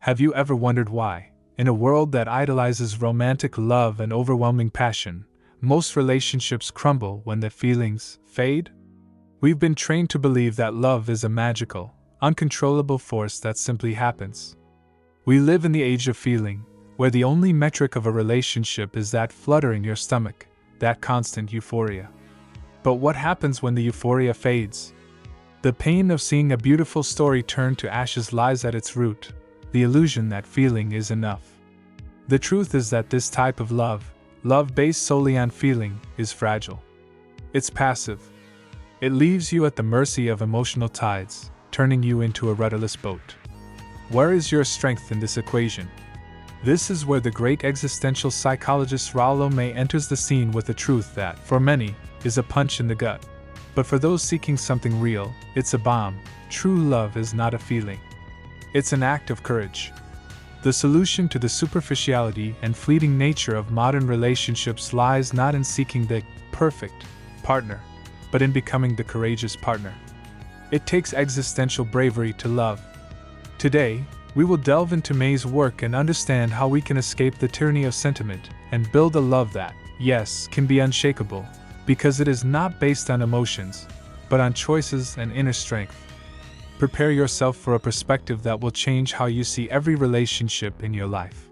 Have you ever wondered why, in a world that idolizes romantic love and overwhelming passion, most relationships crumble when the feelings fade? We've been trained to believe that love is a magical, uncontrollable force that simply happens. We live in the age of feeling, where the only metric of a relationship is that flutter in your stomach, that constant euphoria. But what happens when the euphoria fades? The pain of seeing a beautiful story turn to ashes lies at its root, the illusion that feeling is enough. The truth is that this type of love based solely on feeling, is fragile. It's passive. It leaves you at the mercy of emotional tides, turning you into a rudderless boat. Where is your strength in this equation? This is where the great existential psychologist Rollo May enters the scene with a truth that, for many, is a punch in the gut. But for those seeking something real, it's a bomb. True love is not a feeling. It's an act of courage. The solution to the superficiality and fleeting nature of modern relationships lies not in seeking the perfect partner, but in becoming the courageous partner. It takes existential bravery to love. Today, we will delve into May's work and understand how we can escape the tyranny of sentiment and build a love that, yes, can be unshakable, because it is not based on emotions, but on choices and inner strength. Prepare yourself for a perspective that will change how you see every relationship in your life.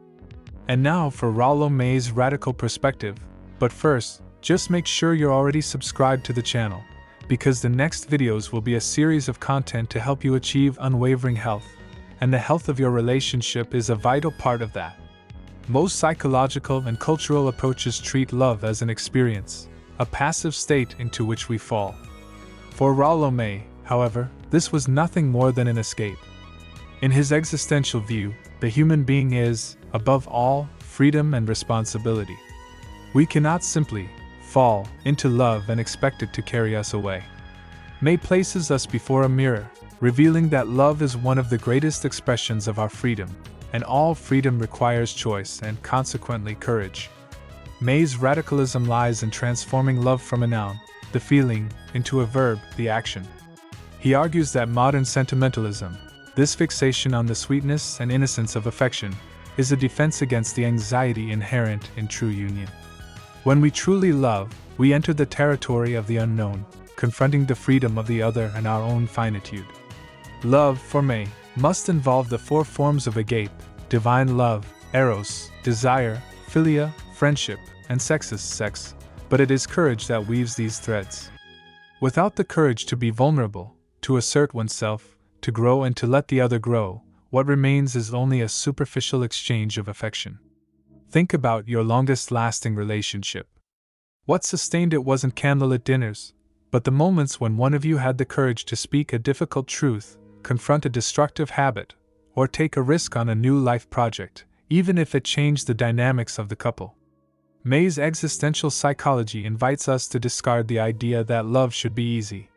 And now for Rollo May's radical perspective, but first, just make sure you're already subscribed to the channel, because the next videos will be a series of content to help you achieve unwavering health, and the health of your relationship is a vital part of that. Most psychological and cultural approaches treat love as an experience, a passive state into which we fall. For Rollo May, however, this was nothing more than an escape. In his existential view, the human being is, above all, freedom and responsibility. We cannot simply fall into love and expect it to carry us away. May places us before a mirror, revealing that love is one of the greatest expressions of our freedom, and all freedom requires choice and consequently courage. May's radicalism lies in transforming love from a noun, the feeling, into a verb, the action. He argues that modern sentimentalism, this fixation on the sweetness and innocence of affection, is a defense against the anxiety inherent in true union. When we truly love, we enter the territory of the unknown, confronting the freedom of the other and our own finitude. Love, for May, must involve the four forms of agape: divine love, eros, desire, philia, friendship, and sex, but it is courage that weaves these threads. Without the courage to be vulnerable, to assert oneself, to grow and to let the other grow, what remains is only a superficial exchange of affection. Think about your longest-lasting relationship. What sustained it wasn't candlelit dinners, but the moments when one of you had the courage to speak a difficult truth, confront a destructive habit, or take a risk on a new life project, even if it changed the dynamics of the couple. May's existential psychology invites us to discard the idea that love should be easy.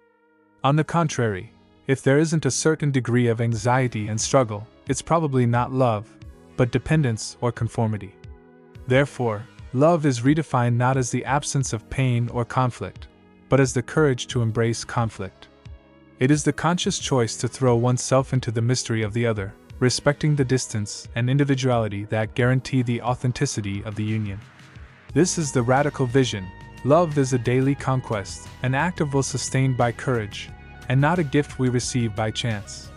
On the contrary, if there isn't a certain degree of anxiety and struggle, it's probably not love, but dependence or conformity. Therefore, love is redefined not as the absence of pain or conflict, but as the courage to embrace conflict. It is the conscious choice to throw oneself into the mystery of the other, respecting the distance and individuality that guarantee the authenticity of the union. This is the radical vision. Love is a daily conquest, an act of will sustained by courage, and not a gift we receive by chance.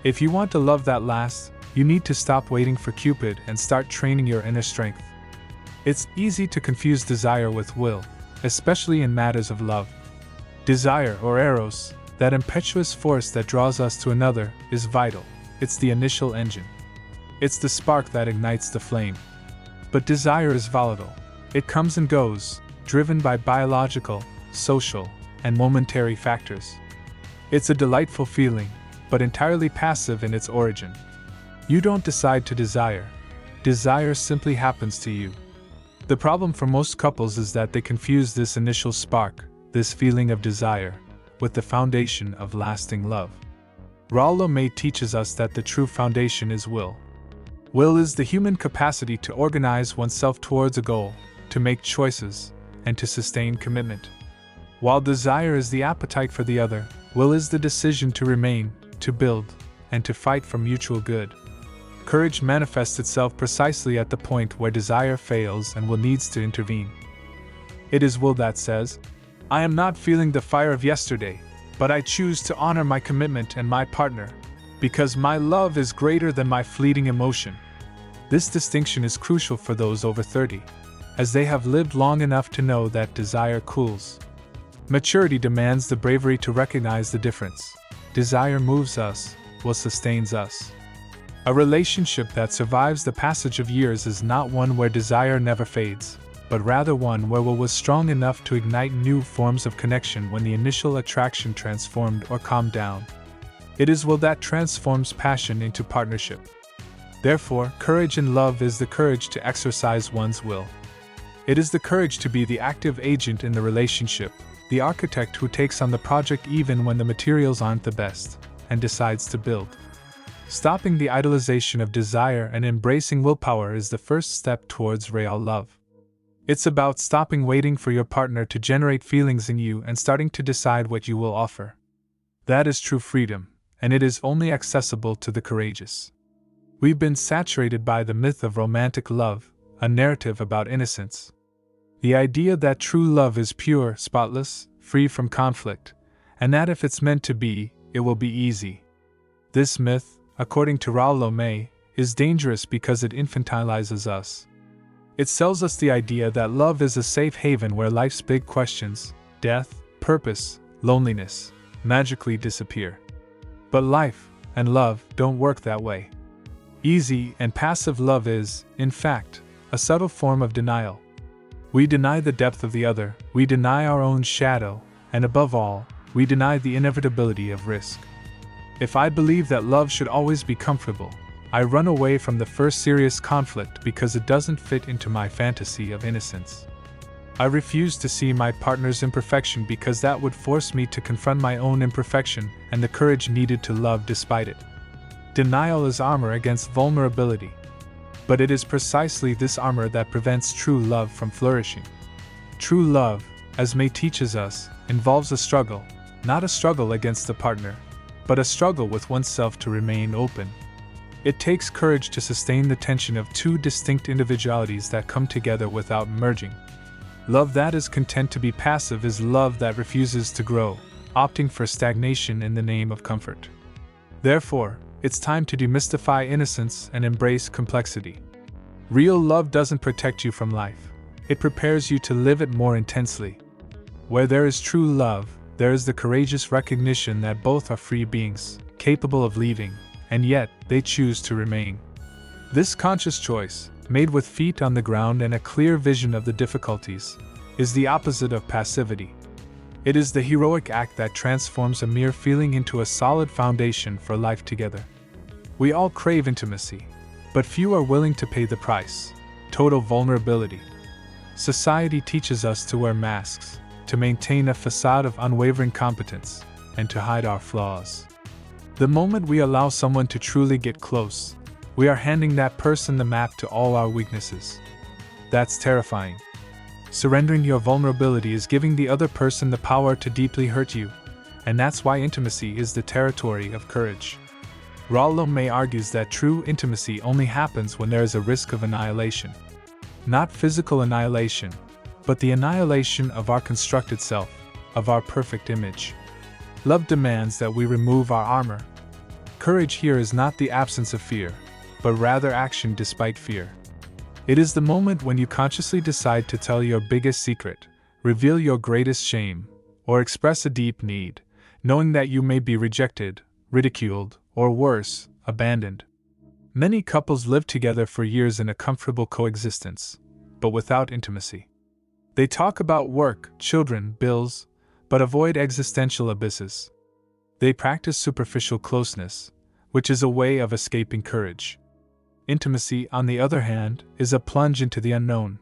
If you want a love that lasts, you need to stop waiting for Cupid and start training your inner strength. It's easy to confuse desire with will, especially in matters of love. Desire, or eros, that impetuous force that draws us to another, is vital. It's the initial engine. It's the spark that ignites the flame. But desire is volatile. It comes and goes, driven by biological, social, and momentary factors. It's a delightful feeling, but entirely passive in its origin. You don't decide to desire. Desire simply happens to you. The problem for most couples is that they confuse this initial spark, this feeling of desire, with the foundation of lasting love. Rollo May teaches us that the true foundation is will. Will is the human capacity to organize oneself towards a goal, to make choices, and to sustain commitment. While desire is the appetite for the other, will is the decision to remain, to build, and to fight for mutual good. Courage manifests itself precisely at the point where desire fails and will needs to intervene. It is will that says, I am not feeling the fire of yesterday, but I choose to honor my commitment and my partner, because my love is greater than my fleeting emotion. This distinction is crucial for those over 30, as they have lived long enough to know that desire cools. Maturity demands the bravery to recognize the difference. Desire moves us, will sustains us. A relationship that survives the passage of years is not one where desire never fades, but rather one where will was strong enough to ignite new forms of connection when the initial attraction transformed or calmed down. It is will that transforms passion into partnership. Therefore, courage in love is the courage to exercise one's will. It is the courage to be the active agent in the relationship, the architect who takes on the project even when the materials aren't the best, and decides to build. Stopping the idolization of desire and embracing willpower is the first step towards real love. It's about stopping waiting for your partner to generate feelings in you and starting to decide what you will offer. That is true freedom, and it is only accessible to the courageous. We've been saturated by the myth of romantic love, a narrative about innocence. The idea that true love is pure, spotless, free from conflict, and that if it's meant to be, it will be easy. This myth, according to Rollo May, is dangerous because it infantilizes us. It sells us the idea that love is a safe haven where life's big questions, death, purpose, loneliness, magically disappear. But life and love don't work that way. Easy and passive love is, in fact, a subtle form of denial. We deny the depth of the other, we deny our own shadow, and above all, we deny the inevitability of risk. If I believe that love should always be comfortable, I run away from the first serious conflict because it doesn't fit into my fantasy of innocence. I refuse to see my partner's imperfection because that would force me to confront my own imperfection and the courage needed to love despite it. Denial is armor against vulnerability. But it is precisely this armor that prevents true love from flourishing. True love, as May teaches us, involves a struggle, not a struggle against the partner, but a struggle with oneself to remain open. It takes courage to sustain the tension of two distinct individualities that come together without merging. Love that is content to be passive is love that refuses to grow, opting for stagnation in the name of comfort. Therefore, it's time to demystify innocence and embrace complexity. Real love doesn't protect you from life. It prepares you to live it more intensely. Where there is true love, there is the courageous recognition that both are free beings, capable of leaving, and yet they choose to remain. This conscious choice, made with feet on the ground and a clear vision of the difficulties, is the opposite of passivity. It is the heroic act that transforms a mere feeling into a solid foundation for life together. We all crave intimacy, but few are willing to pay the price: total vulnerability. Society teaches us to wear masks, to maintain a facade of unwavering competence, and to hide our flaws. The moment we allow someone to truly get close, we are handing that person the map to all our weaknesses. That's terrifying. Surrendering your vulnerability is giving the other person the power to deeply hurt you, and that's why intimacy is the territory of courage. Rollo May argues that true intimacy only happens when there is a risk of annihilation. Not physical annihilation, but the annihilation of our constructed self, of our perfect image. Love demands that we remove our armor. Courage here is not the absence of fear, but rather action despite fear. It is the moment when you consciously decide to tell your biggest secret, reveal your greatest shame, or express a deep need, knowing that you may be rejected, ridiculed, or worse, abandoned. Many couples live together for years in a comfortable coexistence, but without intimacy. They talk about work, children, bills, but avoid existential abysses. They practice superficial closeness, which is a way of escaping courage. Intimacy, on the other hand, is a plunge into the unknown.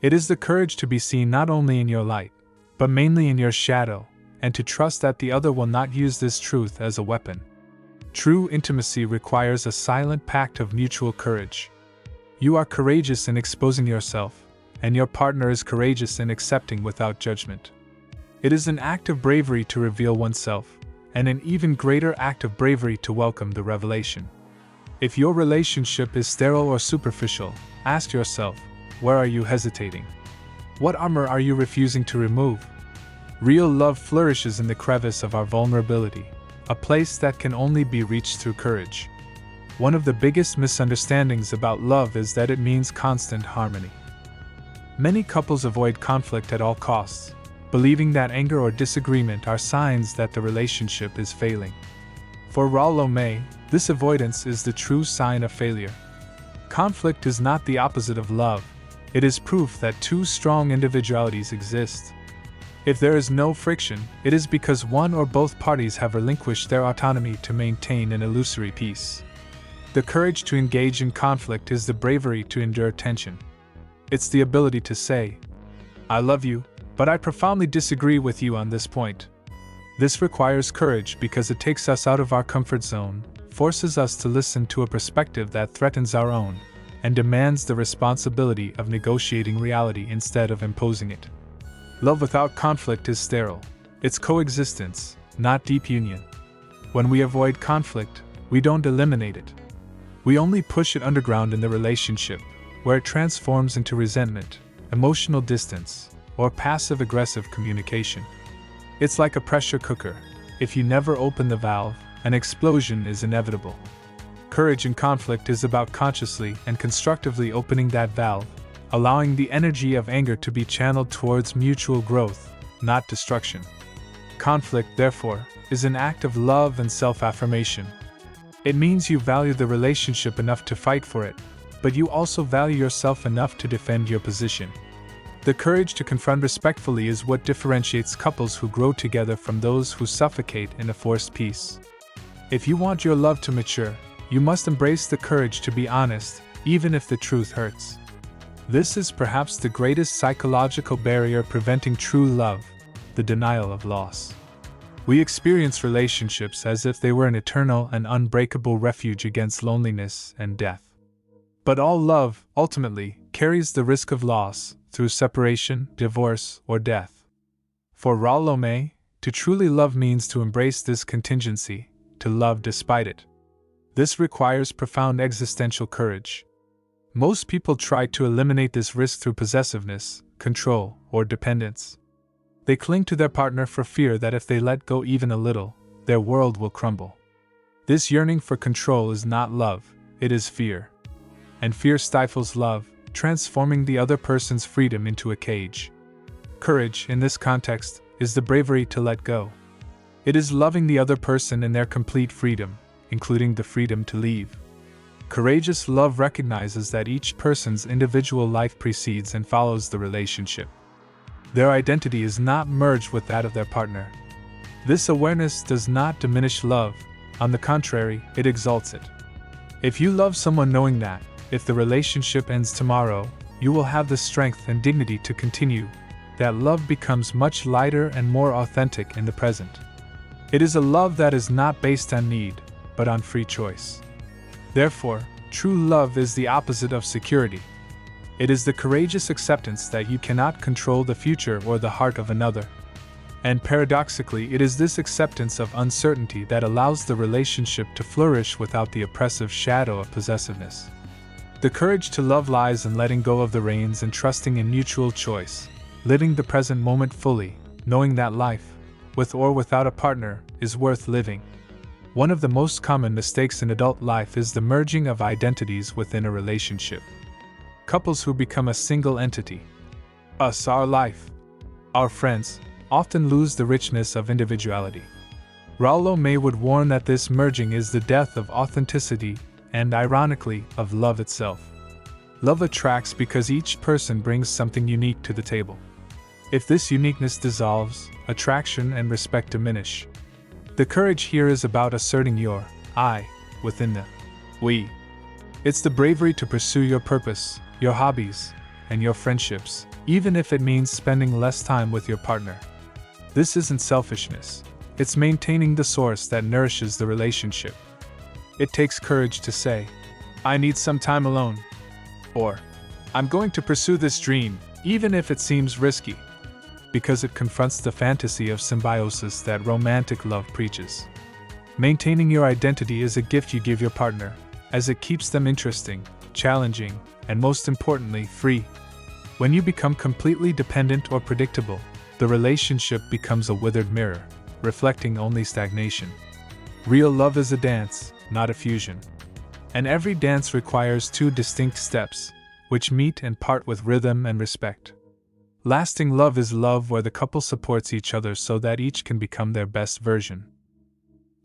It is the courage to be seen not only in your light, but mainly in your shadow, and to trust that the other will not use this truth as a weapon. True intimacy requires a silent pact of mutual courage. You are courageous in exposing yourself, and your partner is courageous in accepting without judgment. It is an act of bravery to reveal oneself, and an even greater act of bravery to welcome the revelation. If your relationship is sterile or superficial, ask yourself, where are you hesitating? What armor are you refusing to remove? Real love flourishes in the crevice of our vulnerability, a place that can only be reached through courage. One of the biggest misunderstandings about love is that it means constant harmony. Many couples avoid conflict at all costs, believing that anger or disagreement are signs that the relationship is failing. For Rollo May, this avoidance is the true sign of failure. Conflict is not the opposite of love, it is proof that two strong individualities exist. If there is no friction, it is because one or both parties have relinquished their autonomy to maintain an illusory peace. The courage to engage in conflict is the bravery to endure tension. It's the ability to say, I love you, but I profoundly disagree with you on this point. This requires courage because it takes us out of our comfort zone, forces us to listen to a perspective that threatens our own, and demands the responsibility of negotiating reality instead of imposing it. Love without conflict is sterile. It's coexistence, not deep union. When we avoid conflict, we don't eliminate it. We only push it underground in the relationship, where it transforms into resentment, emotional distance, or passive-aggressive communication. It's like a pressure cooker. If you never open the valve, an explosion is inevitable. Courage in conflict is about consciously and constructively opening that valve, allowing the energy of anger to be channeled towards mutual growth, not destruction. Conflict, therefore, is an act of love and self-affirmation. It means you value the relationship enough to fight for it, but you also value yourself enough to defend your position. The courage to confront respectfully is what differentiates couples who grow together from those who suffocate in a forced peace. If you want your love to mature, you must embrace the courage to be honest, even if the truth hurts. This is perhaps the greatest psychological barrier preventing true love, the denial of loss. We experience relationships as if they were an eternal and unbreakable refuge against loneliness and death. But all love, ultimately, carries the risk of loss, through separation, divorce, or death. For Rollo May, to truly love means to embrace this contingency, to love despite it. This requires profound existential courage. Most people try to eliminate this risk through possessiveness, control, or dependence. They cling to their partner for fear that if they let go even a little, their world will crumble. This yearning for control is not love, it is fear. And fear stifles love, transforming the other person's freedom into a cage. Courage, in this context, is the bravery to let go. It is loving the other person in their complete freedom, including the freedom to leave. Courageous love recognizes that each person's individual life precedes and follows the relationship. Their identity is not merged with that of their partner. This awareness does not diminish love, on the contrary, it exalts it. If you love someone knowing that, if the relationship ends tomorrow, you will have the strength and dignity to continue, that love becomes much lighter and more authentic in the present. It is a love that is not based on need, but on free choice. Therefore, true love is the opposite of security. It is the courageous acceptance that you cannot control the future or the heart of another. And paradoxically, it is this acceptance of uncertainty that allows the relationship to flourish without the oppressive shadow of possessiveness. The courage to love lies in letting go of the reins and trusting in mutual choice, living the present moment fully, knowing that life, with or without a partner, is worth living. One of the most common mistakes in adult life is the merging of identities within a relationship. Couples who become a single entity, us, our life, our friends, often lose the richness of individuality. Rollo May would warn that this merging is the death of authenticity and, ironically, of love itself. Love attracts because each person brings something unique to the table. If this uniqueness dissolves, attraction and respect diminish. The courage here is about asserting your I within the we. It's the bravery to pursue your purpose, your hobbies, and your friendships, even if it means spending less time with your partner. This isn't selfishness, it's maintaining the source that nourishes the relationship. It takes courage to say, I need some time alone, or I'm going to pursue this dream, even if it seems risky, because it confronts the fantasy of symbiosis that romantic love preaches. Maintaining your identity is a gift you give your partner, as it keeps them interesting, challenging, and most importantly, free. When you become completely dependent or predictable, the relationship becomes a withered mirror, reflecting only stagnation. Real love is a dance, not a fusion. And every dance requires two distinct steps, which meet and part with rhythm and respect. Lasting love is love where the couple supports each other so that each can become their best version.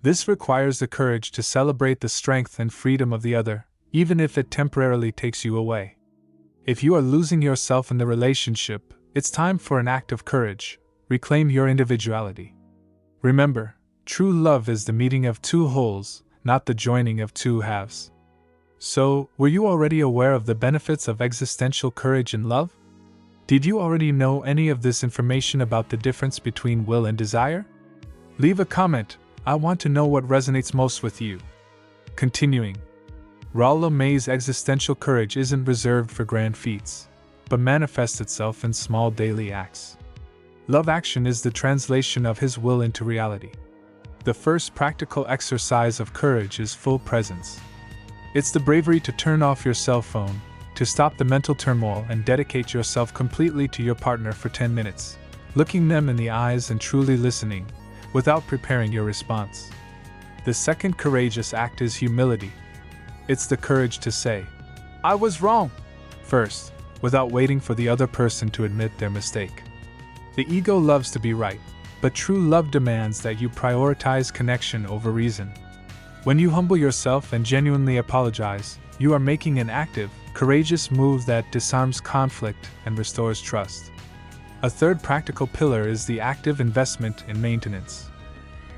This requires the courage to celebrate the strength and freedom of the other, even if it temporarily takes you away. If you are losing yourself in the relationship, it's time for an act of courage. Reclaim your individuality. Remember, true love is the meeting of two wholes, not the joining of two halves. So, were you already aware of the benefits of existential courage in love? Did you already know any of this information about the difference between will and desire? Leave a comment. I want to know what resonates most with you. Continuing. Rollo May's existential courage isn't reserved for grand feats, but manifests itself in small daily acts. Love action is the translation of his will into reality. The first practical exercise of courage is full presence. It's the bravery to turn off your cell phone, to stop the mental turmoil and dedicate yourself completely to your partner for 10 minutes, looking them in the eyes and truly listening, without preparing your response. The second courageous act is humility. It's the courage to say, "I was wrong," first, without waiting for the other person to admit their mistake. The ego loves to be right, but true love demands that you prioritize connection over reason. When you humble yourself and genuinely apologize, you are making an active, courageous move that disarms conflict and restores trust. A third practical pillar is the active investment in maintenance.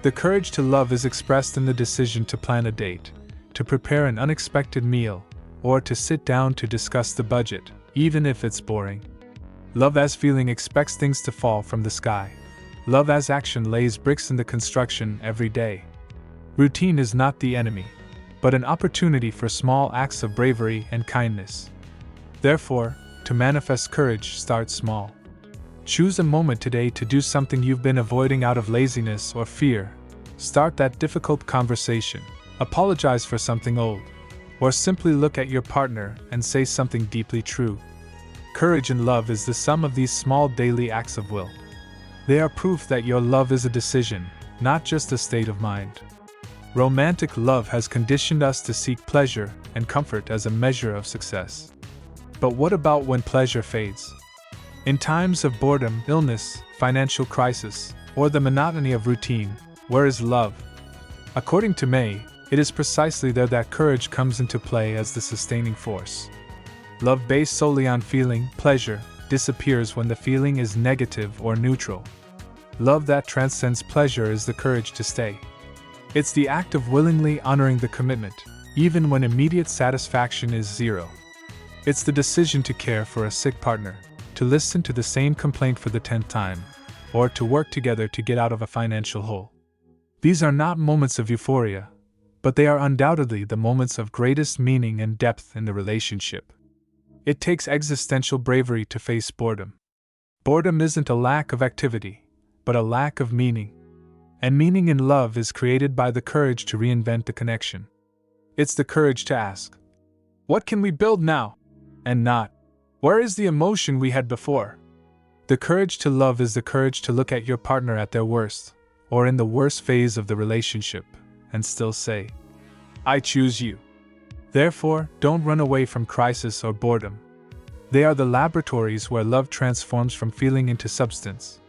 The courage to love is expressed in the decision to plan a date, to prepare an unexpected meal, or to sit down to discuss the budget, even if it's boring. Love as feeling expects things to fall from the sky. Love as action lays bricks in the construction every day. Routine is not the enemy, but an opportunity for small acts of bravery and kindness. Therefore, to manifest courage, start small. Choose a moment today to do something you've been avoiding out of laziness or fear. Start that difficult conversation, apologize for something old, or simply look at your partner and say something deeply true. Courage and love is the sum of these small daily acts of will. They are proof that your love is a decision, not just a state of mind. Romantic love has conditioned us to seek pleasure and comfort as a measure of success. But what about when pleasure fades? In times of boredom, illness, financial crisis, or the monotony of routine, where is love? According to May, it is precisely there that courage comes into play as the sustaining force. Love based solely on feeling, pleasure, disappears when the feeling is negative or neutral. Love that transcends pleasure is the courage to stay. It's the act of willingly honoring the commitment, even when immediate satisfaction is zero. It's the decision to care for a sick partner, to listen to the same complaint for the 10th time, or to work together to get out of a financial hole. These are not moments of euphoria, but they are undoubtedly the moments of greatest meaning and depth in the relationship. It takes existential bravery to face boredom. Boredom isn't a lack of activity, but a lack of meaning. And meaning in love is created by the courage to reinvent the connection. It's the courage to ask, "What can we build now?" And not, "Where is the emotion we had before?" The courage to love is the courage to look at your partner at their worst, or in the worst phase of the relationship, and still say, "I choose you." Therefore, don't run away from crisis or boredom. They are the laboratories where love transforms from feeling into substance.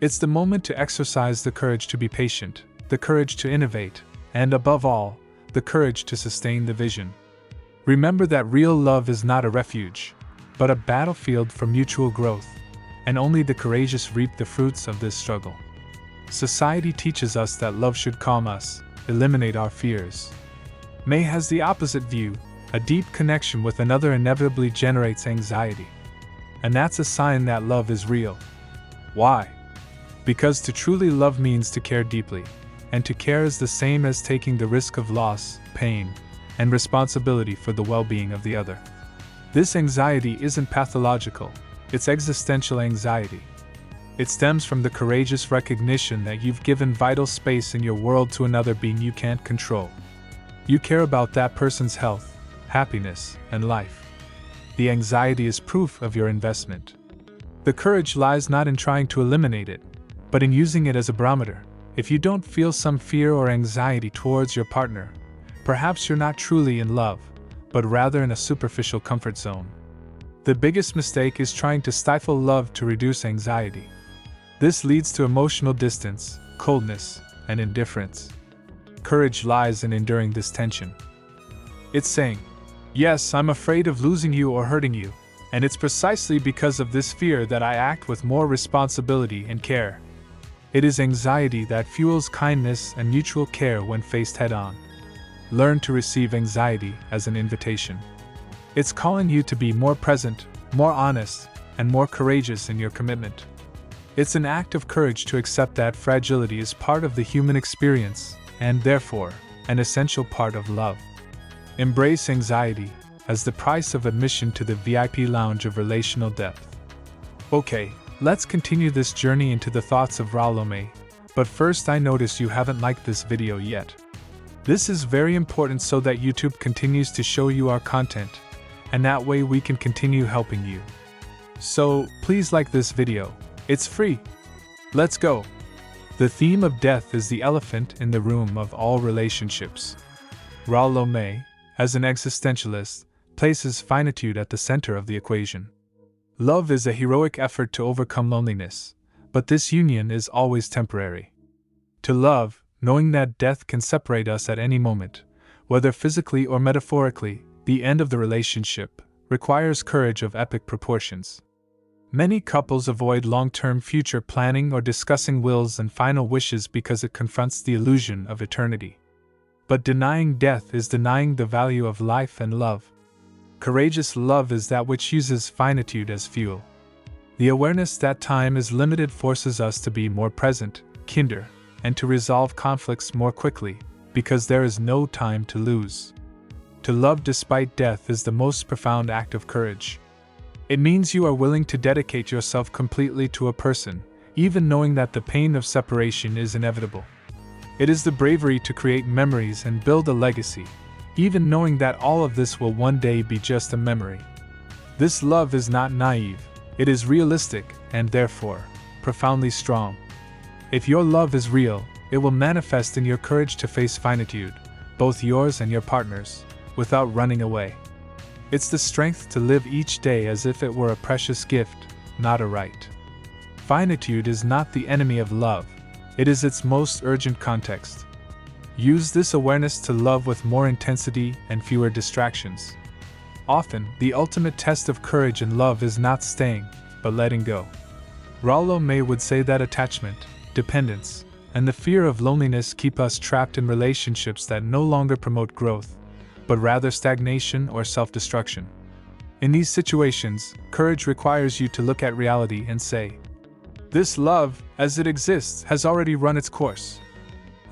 It's the moment to exercise the courage to be patient, the courage to innovate, and above all, the courage to sustain the vision. Remember that real love is not a refuge, but a battlefield for mutual growth, and only the courageous reap the fruits of this struggle. Society teaches us that love should calm us, eliminate our fears. May has the opposite view. A deep connection with another inevitably generates anxiety. And that's a sign that love is real. Why? Because to truly love means to care deeply, and to care is the same as taking the risk of loss, pain, and responsibility for the well-being of the other. This anxiety isn't pathological, it's existential anxiety. It stems from the courageous recognition that you've given vital space in your world to another being you can't control. You care about that person's health, happiness, and life. The anxiety is proof of your investment. The courage lies not in trying to eliminate it, but in using it as a barometer. If you don't feel some fear or anxiety towards your partner, perhaps you're not truly in love, but rather in a superficial comfort zone. The biggest mistake is trying to stifle love to reduce anxiety. This leads to emotional distance, coldness, and indifference. Courage lies in enduring this tension. It's saying, "Yes, I'm afraid of losing you or hurting you, and it's precisely because of this fear that I act with more responsibility and care." It is anxiety that fuels kindness and mutual care when faced head-on. Learn to receive anxiety as an invitation. It's calling you to be more present, more honest, and more courageous in your commitment. It's an act of courage to accept that fragility is part of the human experience, and therefore, an essential part of love. Embrace anxiety as the price of admission to the VIP lounge of relational depth. Okay, let's continue this journey into the thoughts of Rollo May, but first I notice you haven't liked this video yet. This is very important so that YouTube continues to show you our content, and that way we can continue helping you. So, please like this video. It's free. Let's go. The theme of death is the elephant in the room of all relationships. Rollo May, as an existentialist, places finitude at the center of the equation. Love is a heroic effort to overcome loneliness, but this union is always temporary. To love, knowing that death can separate us at any moment, whether physically or metaphorically, the end of the relationship, requires courage of epic proportions. Many couples avoid long-term future planning or discussing wills and final wishes because it confronts the illusion of eternity. But denying death is denying the value of life and love. Courageous love is that which uses finitude as fuel. The awareness that time is limited forces us to be more present, kinder, and to resolve conflicts more quickly, because there is no time to lose. To love despite death is the most profound act of courage. It means you are willing to dedicate yourself completely to a person, even knowing that the pain of separation is inevitable. It is the bravery to create memories and build a legacy, even knowing that all of this will one day be just a memory. This love is not naive, it is realistic, and therefore, profoundly strong. If your love is real, it will manifest in your courage to face finitude, both yours and your partner's, without running away. It's the strength to live each day as if it were a precious gift, not a right. Finitude is not the enemy of love, it is its most urgent context. Use this awareness to love with more intensity and fewer distractions. Often, the ultimate test of courage and love is not staying, but letting go. Rollo May would say that attachment, dependence, and the fear of loneliness keep us trapped in relationships that no longer promote growth, but rather stagnation or self-destruction. In these situations, courage requires you to look at reality and say, "This love, as it exists, has already run its course."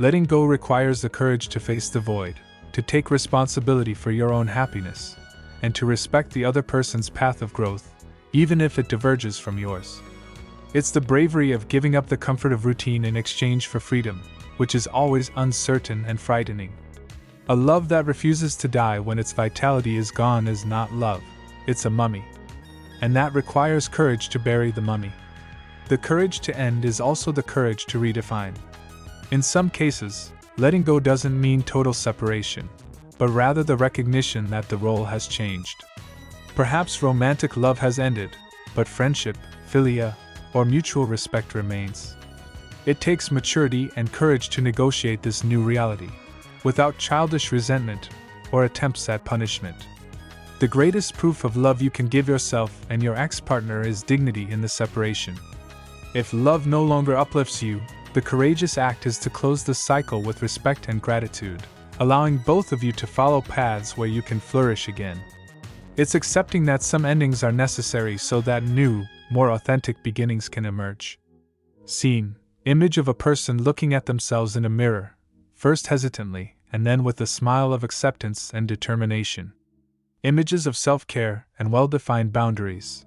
Letting go requires the courage to face the void, to take responsibility for your own happiness, and to respect the other person's path of growth, even if it diverges from yours. It's the bravery of giving up the comfort of routine in exchange for freedom, which is always uncertain and frightening. A love that refuses to die when its vitality is gone is not love, it's a mummy. And that requires courage to bury the mummy. The courage to end is also the courage to redefine. In some cases, letting go doesn't mean total separation, but rather the recognition that the role has changed. Perhaps romantic love has ended, but friendship, philia, or mutual respect remains. It takes maturity and courage to negotiate this new reality, without childish resentment or attempts at punishment. The greatest proof of love you can give yourself and your ex-partner is dignity in the separation. If love no longer uplifts you, the courageous act is to close the cycle with respect and gratitude, allowing both of you to follow paths where you can flourish again. It's accepting that some endings are necessary so that new, more authentic beginnings can emerge. Scene: image of a person looking at themselves in a mirror, first hesitantly, and then with a smile of acceptance and determination. Images of self-care and well-defined boundaries.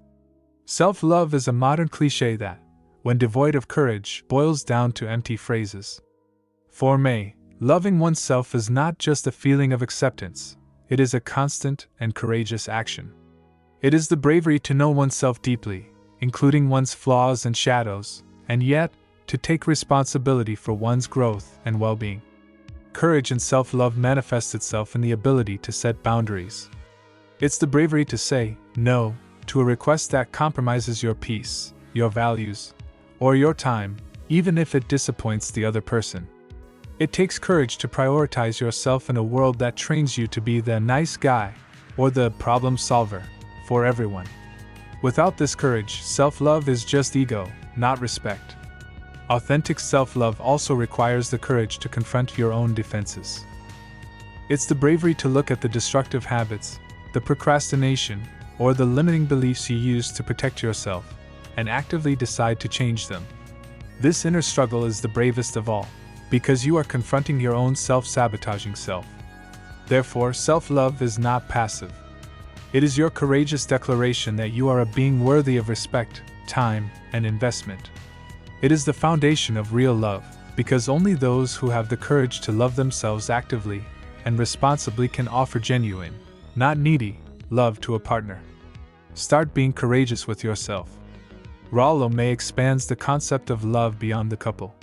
Self-love is a modern cliché that, when devoid of courage, boils down to empty phrases. For May, Loving oneself is not just a feeling of acceptance, it is a constant and courageous action. It is the bravery to know oneself deeply, including one's flaws and shadows, and yet, to take responsibility for one's growth and well-being. Courage and self-love manifests itself in the ability to set boundaries. It's the bravery to say no to a request that compromises your peace, your values, or your time, even if it disappoints the other person. It takes courage to prioritize yourself in a world that trains you to be the nice guy or the problem solver for everyone. Without this courage, self-love is just ego, not respect. Authentic self-love also requires the courage to confront your own defenses. It's the bravery to look at the destructive habits, the procrastination, or the limiting beliefs you use to protect yourself, and actively decide to change them. This inner struggle is the bravest of all, because you are confronting your own self-sabotaging self. Therefore, self-love is not passive. It is your courageous declaration that you are a being worthy of respect, time, and investment. It is the foundation of real love, because only those who have the courage to love themselves actively and responsibly can offer genuine, not needy, love to a partner. Start being courageous with yourself. Rollo May expands the concept of love beyond the couple.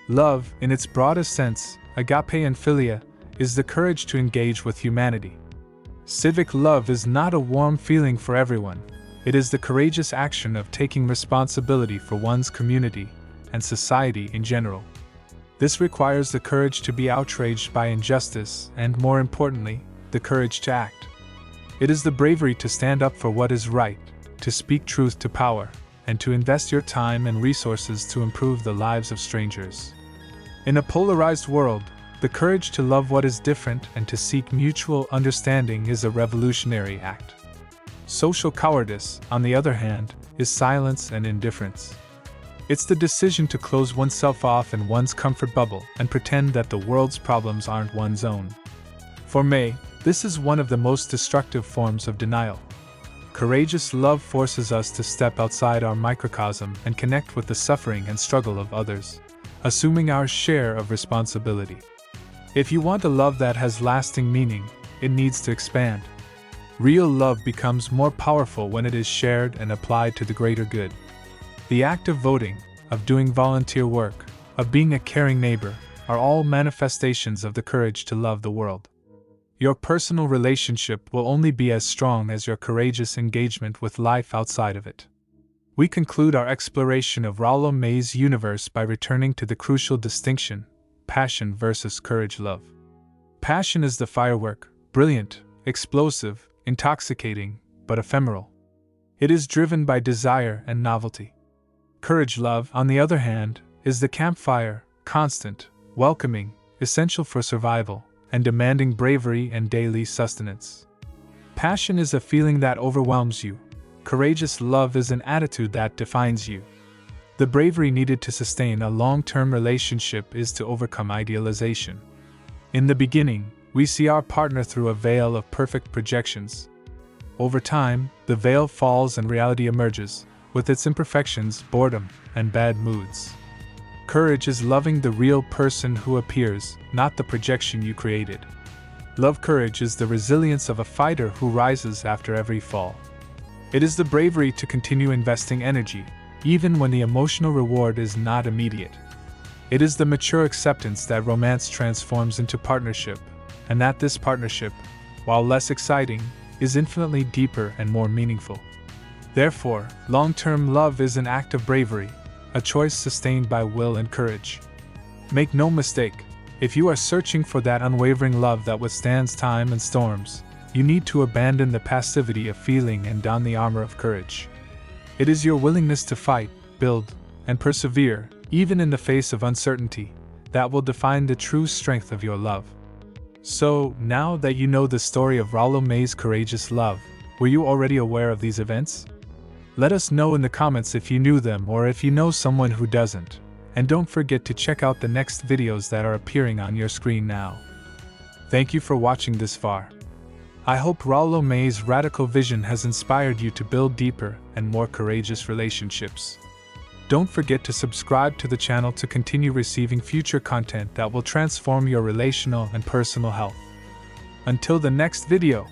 Love, in its broadest sense, agape and philia, is the courage to engage with humanity. Civic love is not a warm feeling for everyone. It is the courageous action of taking responsibility for one's community and society in general. This requires the courage to be outraged by injustice and, more importantly, the courage to act. It is the bravery to stand up for what is right, to speak truth to power, and to invest your time and resources to improve the lives of strangers. In a polarized world, the courage to love what is different and to seek mutual understanding is a revolutionary act. Social cowardice, on the other hand, is silence and indifference. It's the decision to close oneself off in one's comfort bubble and pretend that the world's problems aren't one's own. For May, this is one of the most destructive forms of denial. Courageous love forces us to step outside our microcosm and connect with the suffering and struggle of others, assuming our share of responsibility. If you want a love that has lasting meaning, it needs to expand. Real love becomes more powerful when it is shared and applied to the greater good. The act of voting, of doing volunteer work, of being a caring neighbor, are all manifestations of the courage to love the world. Your personal relationship will only be as strong as your courageous engagement with life outside of it. We conclude our exploration of Rollo May's universe by returning to the crucial distinction: passion versus courage-love. Passion is the firework, brilliant, explosive, intoxicating, but ephemeral. It is driven by desire and novelty. Courage-love, on the other hand, is the campfire, constant, welcoming, essential for survival, and demanding bravery and daily sustenance. Passion is a feeling that overwhelms you. Courageous love is an attitude that defines you. The bravery needed to sustain a long-term relationship is to overcome idealization. In the beginning, we see our partner through a veil of perfect projections. Over time, the veil falls and reality emerges, with its imperfections, boredom, and bad moods. Courage is loving the real person who appears, not the projection you created. Love courage is the resilience of a fighter who rises after every fall. It is the bravery to continue investing energy, even when the emotional reward is not immediate. It is the mature acceptance that romance transforms into partnership, and that this partnership, while less exciting, is infinitely deeper and more meaningful. Therefore, long-term love is an act of bravery, a choice sustained by will and courage. Make no mistake, if you are searching for that unwavering love that withstands time and storms, you need to abandon the passivity of feeling and don the armor of courage. It is your willingness to fight, build, and persevere, even in the face of uncertainty, that will define the true strength of your love. So, now that you know the story of Rollo May's courageous love, were you already aware of these events? Let us know in the comments if you knew them or if you know someone who doesn't, and don't forget to check out the next videos that are appearing on your screen now. Thank you for watching this far. I hope Rollo May's radical vision has inspired you to build deeper and more courageous relationships. Don't forget to subscribe to the channel to continue receiving future content that will transform your relational and personal health. Until the next video.